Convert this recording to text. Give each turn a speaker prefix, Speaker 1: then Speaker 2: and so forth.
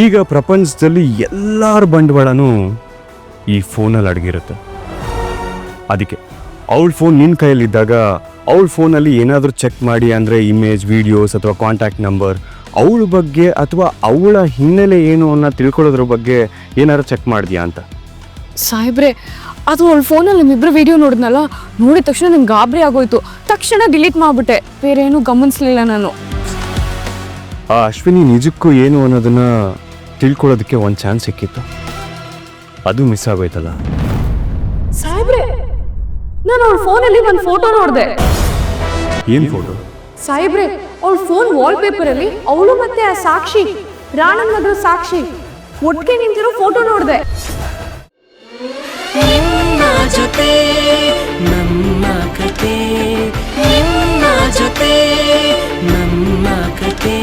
Speaker 1: ಈಗ ಪ್ರಪಂಚದಲ್ಲಿ ಎಲ್ಲರ ಬಂಡವಾಳನೂ ಈ ಫೋನಲ್ಲಿ ಅಡಗಿರುತ್ತೆ. ಅದಕ್ಕೆ ಅವಳ ಫೋನ್ ನಿನ್ನ ಕೈಯಲ್ಲಿದ್ದಾಗ ಅವಳ ಫೋನಲ್ಲಿ ಏನಾದರೂ ಚೆಕ್ ಮಾಡಿ, ಅಂದರೆ ಇಮೇಜ್, ವಿಡಿಯೋಸ್ ಅಥವಾ ಕಾಂಟ್ಯಾಕ್ಟ್ ನಂಬರ್, ಅವಳ ಬಗ್ಗೆ ಅಥವಾ ಅವಳ ಹಿನ್ನೆಲೆ ಏನು ಅನ್ನೋ ತಿಳ್ಕೊಳ್ಳೋದ್ರ ಬಗ್ಗೆ ಏನಾದ್ರು ಚೆಕ್ ಮಾಡಿದ್ಯಾ ಅಂತ.
Speaker 2: ಸಾಹೇಬ್ರೆ, ಅದು ಅವಳ ಫೋನಲ್ಲಿ ನಮ್ಮಿಬ್ಬರು ವಿಡಿಯೋ ನೋಡಿದ್ನಲ್ಲ, ನೋಡಿದ ತಕ್ಷಣ ನಂಗೆ ಗಾಬರಿ ಆಗೋಯ್ತು. ತಕ್ಷಣ ಡಿಲೀಟ್ ಮಾಡಿಬಿಟ್ಟೆ, ಬೇರೆ ಏನೂ ಗಮನಿಸ್ಲಿಲ್ಲ ನಾನು.
Speaker 1: ಆ ಅಶ್ವಿನಿ ನಿಜಕ್ಕೂ ಏನು ಅನ್ನೋದನ್ನ ತಿಳ್ಕೊಳ್ಳೋದಕ್ಕೆ ಒಂದು ಚಾನ್ಸ್ ಸಿಕ್ಕಿತ್ತು, ಅದು ಮಿಸ್ ಆಗೋಯ್ತಲ್ಲ.
Speaker 2: ಸಾಹೇಬ್ರೆ, ನಾನು ಅವಳ ಫೋನಲ್ಲಿ ಒಂದು ಫೋಟೋ ನೋಡಿದೆ.
Speaker 1: ಏನು ಫೋಟೋ?
Speaker 2: ಸಾಹೇಬ್ರೆ, ಅವಳ ಫೋನ್ ವಾಲ್ಪೇಪರಲ್ಲಿ ಅವಳು ಮತ್ತೆ ಆ ಸಾಕ್ಷಿ, ರಾಣಮ್ಮನದ್ರ ಸಾಕ್ಷಿ ಒಟ್ಟಿಗೆ ನಿಂತಿರೋ ಫೋಟೋ ನೋಡಿದೆ.
Speaker 3: ನಿನ್ನ ಜೊತೆ ನಮ್ಮ ಕತೆ, ನಿನ್ನ ಜೊತೆ ನಮ್ಮ ಕತೆ.